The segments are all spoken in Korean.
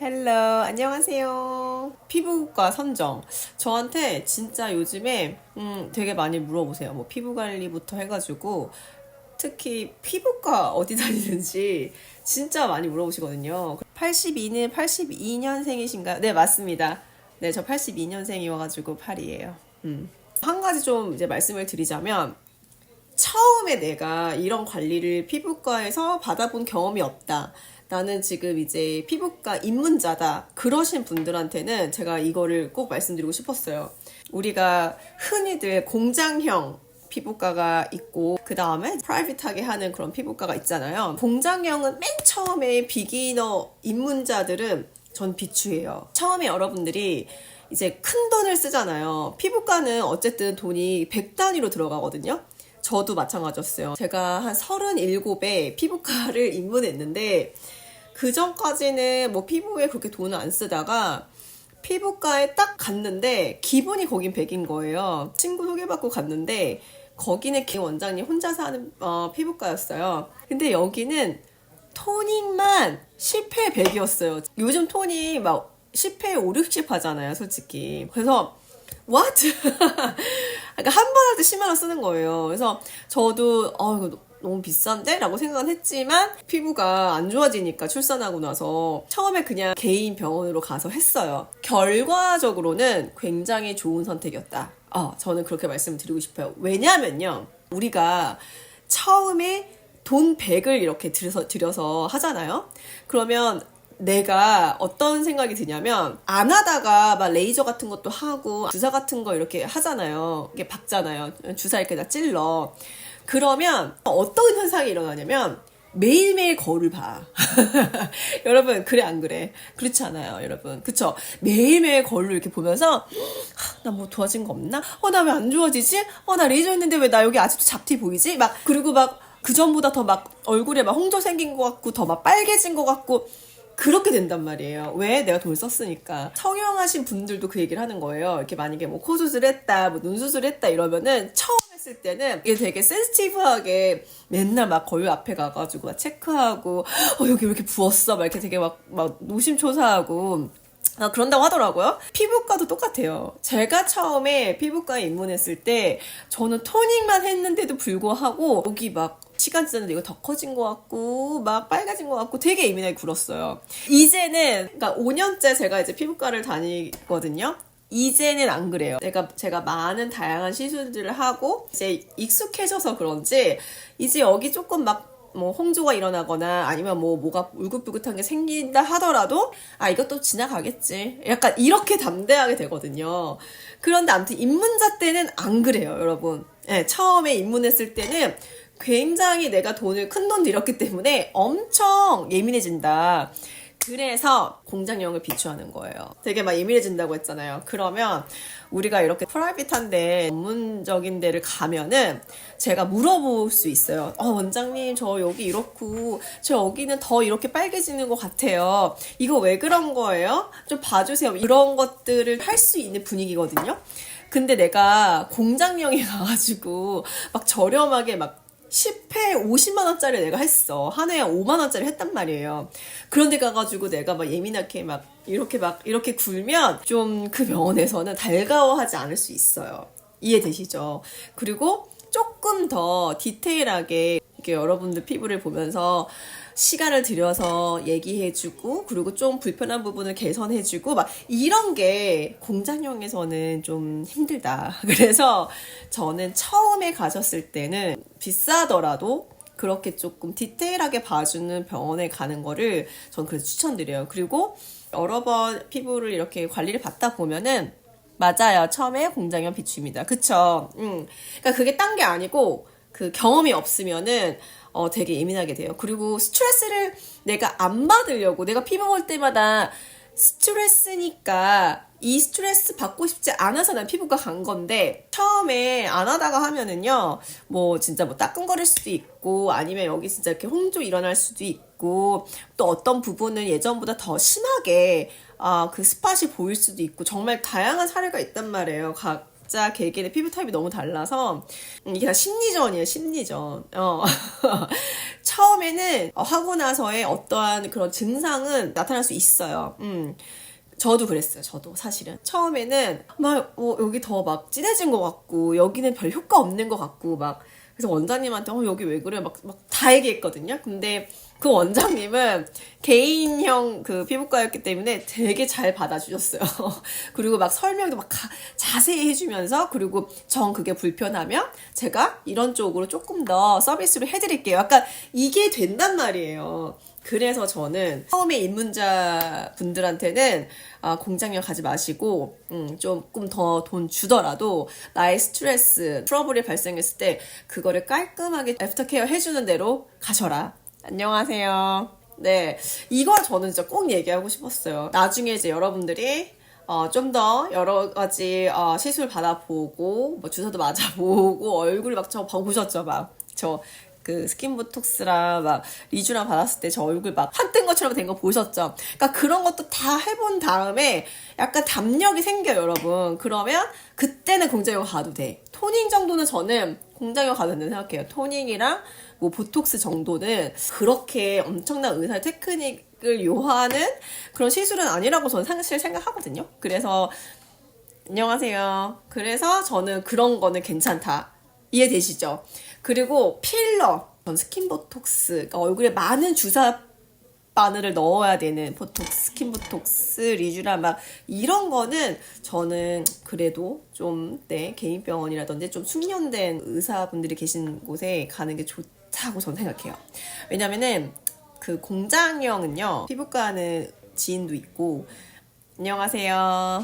헬로, 안녕하세요. 피부과 선정. 저한테 진짜 요즘에 되게 많이 물어보세요. 뭐 피부 관리부터 해가지고 특히 피부과 어디 다니는지 진짜 많이 물어보시거든요. 82는 82년생이신가요? 네, 맞습니다. 네, 저 82년생이어가지고 8이에요. 한 가지 좀 이제 말씀을 드리자면 처음에 내가 이런 관리를 피부과에서 받아본 경험이 없다. 나는 지금 이제 피부과 입문자다. 그러신 분들한테는 제가 이거를 꼭 말씀드리고 싶었어요. 우리가 흔히들 공장형 피부과가 있고 그 다음에 프라이빗하게 하는 그런 피부과가 있잖아요. 공장형은 맨 처음에 비기너 입문자들은 전 비추해요. 처음에 여러분들이 이제 큰 돈을 쓰잖아요. 피부과는 어쨌든 돈이 100단위로 들어가거든요. 저도 마찬가지였어요. 제가 한 37에 피부과를 입문했는데 그 전까지는 뭐 피부에 그렇게 돈을 안 쓰다가 피부과에 딱 갔는데 기분이 거긴 100인 거예요. 친구 소개받고 갔는데 거기는 김 원장님 혼자서 하는 피부과였어요. 근데 여기는 토닉만 10회 100이었어요. 요즘 토닉 막 10회 5, 60 하잖아요, 솔직히. 그래서 what? 그러니까 한 번 할 때 10만 원 쓰는 거예요. 그래서 저도 이거 너무 비싼데? 라고 생각은 했지만 피부가 안 좋아지니까 출산하고 나서 처음에 그냥 개인 병원으로 가서 했어요. 결과적으로는 굉장히 좋은 선택이었다. 저는 그렇게 말씀드리고 싶어요. 왜냐면요. 우리가 처음에 돈 100을 이렇게 들여서 하잖아요. 그러면 내가 어떤 생각이 드냐면 안 하다가 막 레이저 같은 것도 하고 주사 같은 거 이렇게 하잖아요. 이게 박잖아요. 주사 이렇게 다 찔러. 그러면 어떤 현상이 일어나냐면 매일매일 거울을 봐. 여러분 그래 안 그래? 그렇지 않아요 여러분. 그쵸? 매일매일 거울을 이렇게 보면서 나 뭐 좋아진 거 없나? 나 왜 안 좋아지지? 나 레이저 했는데 왜 나 여기 아직도 잡티 보이지? 막 그리고 막 그전보다 더 막 얼굴에 막 홍조 생긴 것 같고 더 막 빨개진 것 같고 그렇게 된단 말이에요. 왜? 내가 돈을 썼으니까. 성형하신 분들도 그 얘기를 하는 거예요. 이렇게 만약에 뭐 코 수술했다, 뭐 눈 수술했다 이러면은 처음 했을 때는 이게 되게 센시티브하게 맨날 막 거울 앞에 가가지고 막 체크하고 여기 왜 이렇게 부었어? 막 이렇게 되게 막 노심초사하고 그런다고 하더라고요. 피부과도 똑같아요. 제가 처음에 피부과에 입문했을 때 저는 토닉만 했는데도 불구하고 여기 막 시간 지났는데 이거 더 커진 것 같고 막 빨개진 것 같고 되게 예민하게 굴었어요. 이제는 그러니까 5년째 제가 이제 피부과를 다니거든요. 이제는 안 그래요. 제가 많은 다양한 시술들을 하고 이제 익숙해져서 그런지 이제 여기 조금 막 뭐 홍조가 일어나거나 아니면 뭐가 울긋불긋한 게 생긴다 하더라도 이것도 지나가겠지. 약간 이렇게 담대하게 되거든요. 그런데 아무튼 입문자 때는 안 그래요, 여러분. 네, 처음에 입문했을 때는 굉장히 내가 큰 돈 들였기 때문에 엄청 예민해진다. 그래서 공장형을 비추하는 거예요. 되게 막 예민해진다고 했잖아요. 그러면 우리가 이렇게 프라이빗한데 전문적인 데를 가면은 제가 물어볼 수 있어요. 원장님 저 여기 이렇고 저 여기는 더 이렇게 빨개지는 것 같아요. 이거 왜 그런 거예요? 좀 봐주세요. 이런 것들을 할 수 있는 분위기거든요. 근데 내가 공장형에 가가지고 막 저렴하게 막 10회 50만원짜리 내가 했어. 한 해에 5만원짜리 했단 말이에요. 그런데 가가지고 내가 막 예민하게 이렇게 굴면 좀 그 병원에서는 달가워하지 않을 수 있어요. 이해되시죠? 그리고 조금 더 디테일하게 이렇게 여러분들 피부를 보면서 시간을 들여서 얘기해주고 그리고 좀 불편한 부분을 개선해주고 막 이런 게 공장형에서는 좀 힘들다. 그래서 저는 처음에 가셨을 때는 비싸더라도 그렇게 조금 디테일하게 봐주는 병원에 가는 거를 전 그래서 추천드려요. 그리고 여러 번 피부를 이렇게 관리를 받다 보면은 맞아요. 처음에 공장형 비추입니다. 그쵸? 그러니까 그게 딴 게 아니고 그 경험이 없으면은 되게 예민하게 돼요. 그리고 스트레스를 내가 안 받으려고 내가 피부 볼 때마다 스트레스니까 이 스트레스 받고 싶지 않아서 난 피부과 간 건데 처음에 안 하다가 하면은요 뭐 진짜 뭐 따끔거릴 수도 있고 아니면 여기 진짜 이렇게 홍조 일어날 수도 있고 또 어떤 부분은 예전보다 더 심하게 그 스팟이 보일 수도 있고 정말 다양한 사례가 있단 말이에요. 각 각자 개개인의 피부 타입이 너무 달라서 이게 다 심리전이에요. 심리전. 처음에는 하고 나서의 어떠한 그런 증상은 나타날 수 있어요. 저도 그랬어요. 저도 사실은 처음에는 막 여기 더 막 진해진 것 같고 여기는 별 효과 없는 것 같고 막 그래서 원장님한테 여기 왜 그래 막 다 얘기했거든요. 근데 그 원장님은 개인형 그 피부과였기 때문에 되게 잘 받아주셨어요. 그리고 막 설명도 막 자세히 해주면서 그리고 정 그게 불편하면 제가 이런 쪽으로 조금 더 서비스로 해드릴게요. 약간 이게 된단 말이에요. 그래서 저는 처음에 입문자 분들한테는 공장력 가지 마시고 조금 더 돈 주더라도 나의 스트레스, 트러블이 발생했을 때 그거를 깔끔하게 애프터케어 해주는 대로 가셔라. 안녕하세요. 네, 이걸 저는 진짜 꼭 얘기하고 싶었어요. 나중에 이제 여러분들이 좀 더 여러 가지 시술 받아보고 뭐 주사도 맞아보고 얼굴이 막 저 보셨죠? 막 저 그 스킨보톡스랑 막 리쥬랑 받았을 때 저 얼굴 막 한뜬 것처럼 된 거 보셨죠? 그러니까 그런 것도 다 해본 다음에 약간 담력이 생겨요, 여러분. 그러면 그때는 공장용 가도 돼. 토닝 정도는 저는 공장용 가도 된다고 생각해요. 토닝이랑 뭐 보톡스 정도는 그렇게 엄청난 의사 테크닉을 요하는 그런 시술은 아니라고 저는 사실 생각하거든요. 그래서 안녕하세요. 그래서 저는 그런 거는 괜찮다. 이해되시죠? 그리고 필러, 전 스킨보톡스, 그러니까 얼굴에 많은 주사 바늘을 넣어야 되는 보톡스, 스킨보톡스, 리쥬라 막 이런 거는 저는 그래도 좀 개인 병원이라든지 좀 숙련된 의사분들이 계신 곳에 가는 게 좋다고 저는 생각해요. 왜냐면은 그 공장형은요, 피부과는 지인도 있고 안녕하세요.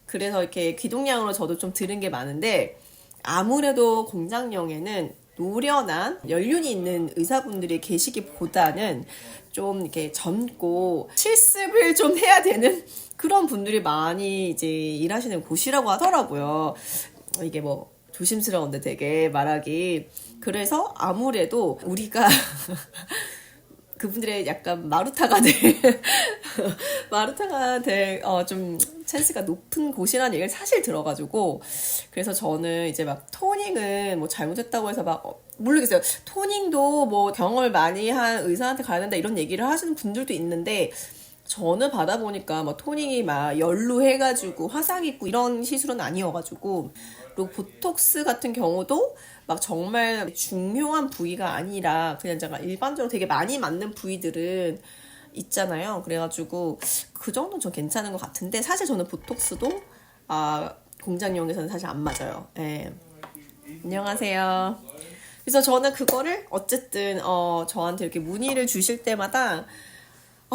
그래서 이렇게 귀동냥으로 저도 좀 들은 게 많은데 아무래도 공장형에는 노련한 연륜이 있는 의사분들이 계시기보다는 좀 이렇게 젊고 실습을 좀 해야 되는 그런 분들이 많이 이제 일하시는 곳이라고 하더라고요. 이게 뭐 조심스러운데 되게 말하기. 그래서 아무래도 우리가 그분들의 약간 마루타가 좀 찬스가 높은 곳이라는 얘기를 사실 들어가지고 그래서 저는 이제 막 토닝은 뭐 잘못했다고 해서 막 모르겠어요. 토닝도 뭐 경험을 많이 한 의사한테 가야 된다 이런 얘기를 하시는 분들도 있는데 저는 받아보니까 뭐 토닝이 막 연루해가지고 화상 있고 이런 시술은 아니어가지고 그리고 보톡스 같은 경우도 막 정말 중요한 부위가 아니라 그냥 제가 일반적으로 되게 많이 맞는 부위들은 있잖아요. 그래가지고 그 정도는 좀 괜찮은 것 같은데 사실 저는 보톡스도 공장용에서는 사실 안 맞아요. 네. 안녕하세요. 그래서 저는 그거를 어쨌든 저한테 이렇게 문의를 주실 때마다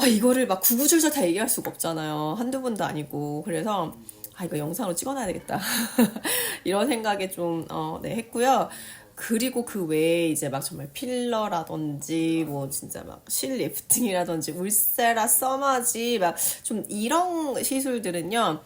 이거를 막 구구절절 다 얘기할 수가 없잖아요. 한두 번도 아니고. 그래서 이거 영상으로 찍어놔야 되겠다. 이런 생각에 좀 했고요. 그리고 그 외에 이제 막 정말 필러라든지 뭐 진짜 막 실 리프팅이라든지 울세라 써마지 막 좀 이런 시술들은요.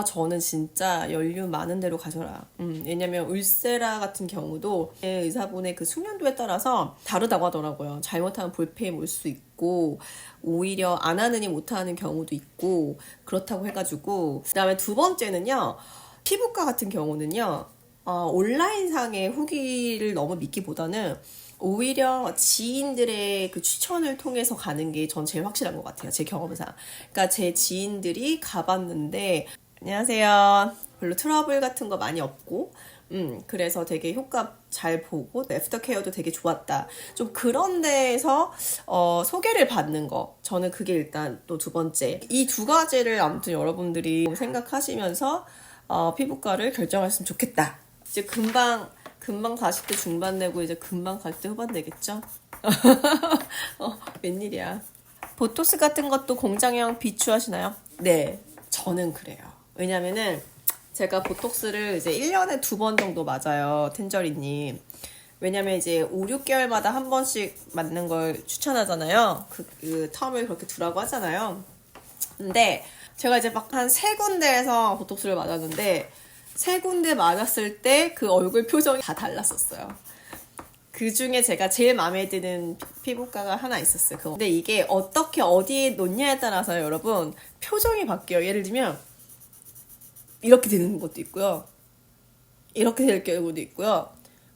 저는 진짜 연륜 많은 데로 가셔라. 왜냐면 울세라 같은 경우도 의사분의 그 숙련도에 따라서 다르다고 하더라고요. 잘못하면 볼펜이 올 수 있고 오히려 안 하느니 못하는 경우도 있고 그렇다고 해가지고 그 다음에 두 번째는요. 피부과 같은 경우는요. 온라인상의 후기를 너무 믿기보다는 오히려 지인들의 그 추천을 통해서 가는 게 전 제일 확실한 것 같아요. 제 경험상. 그러니까 제 지인들이 가봤는데 안녕하세요. 별로 트러블 같은 거 많이 없고 그래서 되게 효과 잘 보고 애프터 케어도 되게 좋았다. 좀 그런 데에서 소개를 받는 거. 저는 그게 일단 또 두 번째. 이 두 가지를 아무튼 여러분들이 생각하시면서 피부과를 결정하셨으면 좋겠다. 이제 금방 40대 중반 되고 이제 금방 40대 후반 되겠죠? 웬일이야. 보톡스 같은 것도 공장형 비추하시나요? 네, 저는 그래요. 왜냐면은 제가 보톡스를 이제 1년에 2번 정도 맞아요. 텐저리님. 왜냐면 이제 5, 6개월마다 한 번씩 맞는 걸 추천하잖아요. 그 텀을 그렇게 두라고 하잖아요. 근데 제가 이제 막 한 3군데에서 보톡스를 맞았는데 3군데 맞았을 때 그 얼굴 표정이 다 달랐었어요. 그 중에 제가 제일 마음에 드는 피부과가 하나 있었어요. 근데 이게 어떻게 어디에 놓냐에 따라서 여러분 표정이 바뀌어요. 예를 들면 이렇게 되는 것도 있고요. 이렇게 될 경우도 있고요.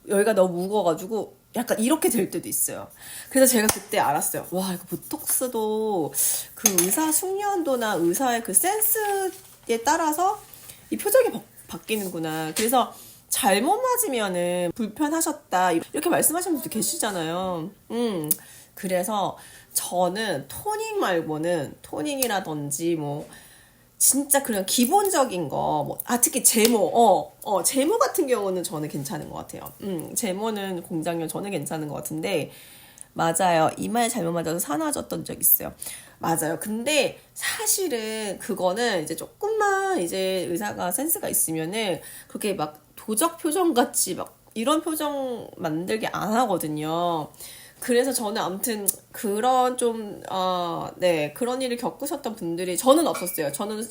여기가 너무 무거워가지고 약간 이렇게 될 때도 있어요. 그래서 제가 그때 알았어요. 와, 이거 보톡스도 그 의사 숙련도나 의사의 그 센스에 따라서 이 표정이 바뀌는구나. 그래서 잘못 맞으면은 불편하셨다 이렇게 말씀하시는 분도 계시잖아요. 그래서 저는 토닝 말고는 토닝이라든지 뭐 진짜 그냥 기본적인 거, 뭐, 특히 제모, 제모 같은 경우는 저는 괜찮은 것 같아요. 제모는 공장용 저는 괜찮은 것 같은데, 맞아요. 이마에 잘못 맞아서 사나워졌던 적 있어요. 맞아요. 근데 사실은 그거는 이제 조금만 이제 의사가 센스가 있으면은 그렇게 막 도적 표정 같이 막 이런 표정 만들게 안 하거든요. 그래서 저는 아무튼 그런 좀, 네, 그런 일을 겪으셨던 분들이 저는 없었어요. 저는,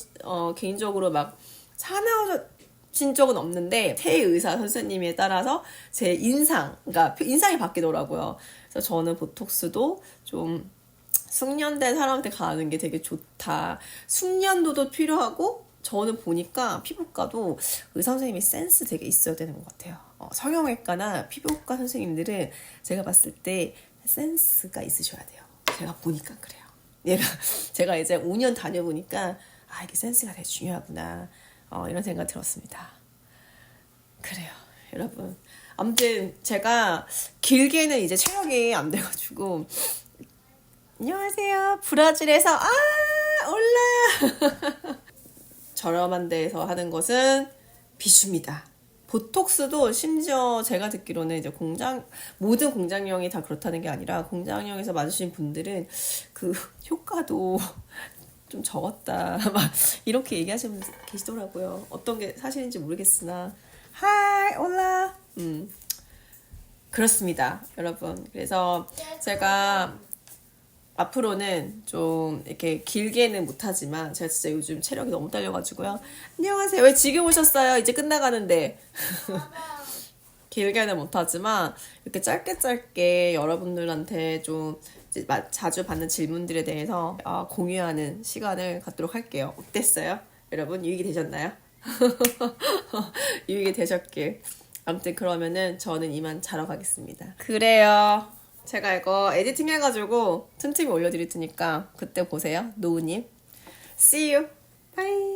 개인적으로 막 사나워진 적은 없는데, 새 의사 선생님에 따라서 제 그러니까 인상이 바뀌더라고요. 그래서 저는 보톡스도 좀 숙련된 사람한테 가는 게 되게 좋다. 숙련도도 필요하고, 저는 보니까 피부과도 의사 선생님이 센스 되게 있어야 되는 것 같아요. 성형외과나 피부과 선생님들은 제가 봤을 때 센스가 있으셔야 돼요. 제가 보니까 그래요. 제가 이제 5년 다녀보니까 이게 센스가 되게 중요하구나. 이런 생각 들었습니다. 그래요, 여러분. 아무튼 제가 길게는 이제 체력이 안 돼가지고 안녕하세요. 브라질에서 올라 저렴한 데에서 하는 것은 비슈입니다. 보톡스도 심지어 제가 듣기로는 이제 모든 공장용이 다 그렇다는 게 아니라 공장용에서 맞으신 분들은 그 효과도 좀 적었다. 막 이렇게 얘기하시는 분 계시더라고요. 어떤 게 사실인지 모르겠으나. 하이, 올라. 그렇습니다, 여러분. 그래서 제가 앞으로는 좀 이렇게 길게는 못하지만 제가 진짜 요즘 체력이 너무 딸려가지고요. 안녕하세요. 왜 지금 오셨어요? 이제 끝나가는데. 길게는 못하지만 이렇게 짧게 여러분들한테 좀 이제 자주 받는 질문들에 대해서 공유하는 시간을 갖도록 할게요. 어땠어요? 여러분 유익이 되셨나요? 유익이 되셨길. 아무튼 그러면은 저는 이만 자러 가겠습니다. 그래요. 제가 이거 에디팅 해가지고 틈틈이 올려드릴 테니까 그때 보세요. 노우님. See you. Bye.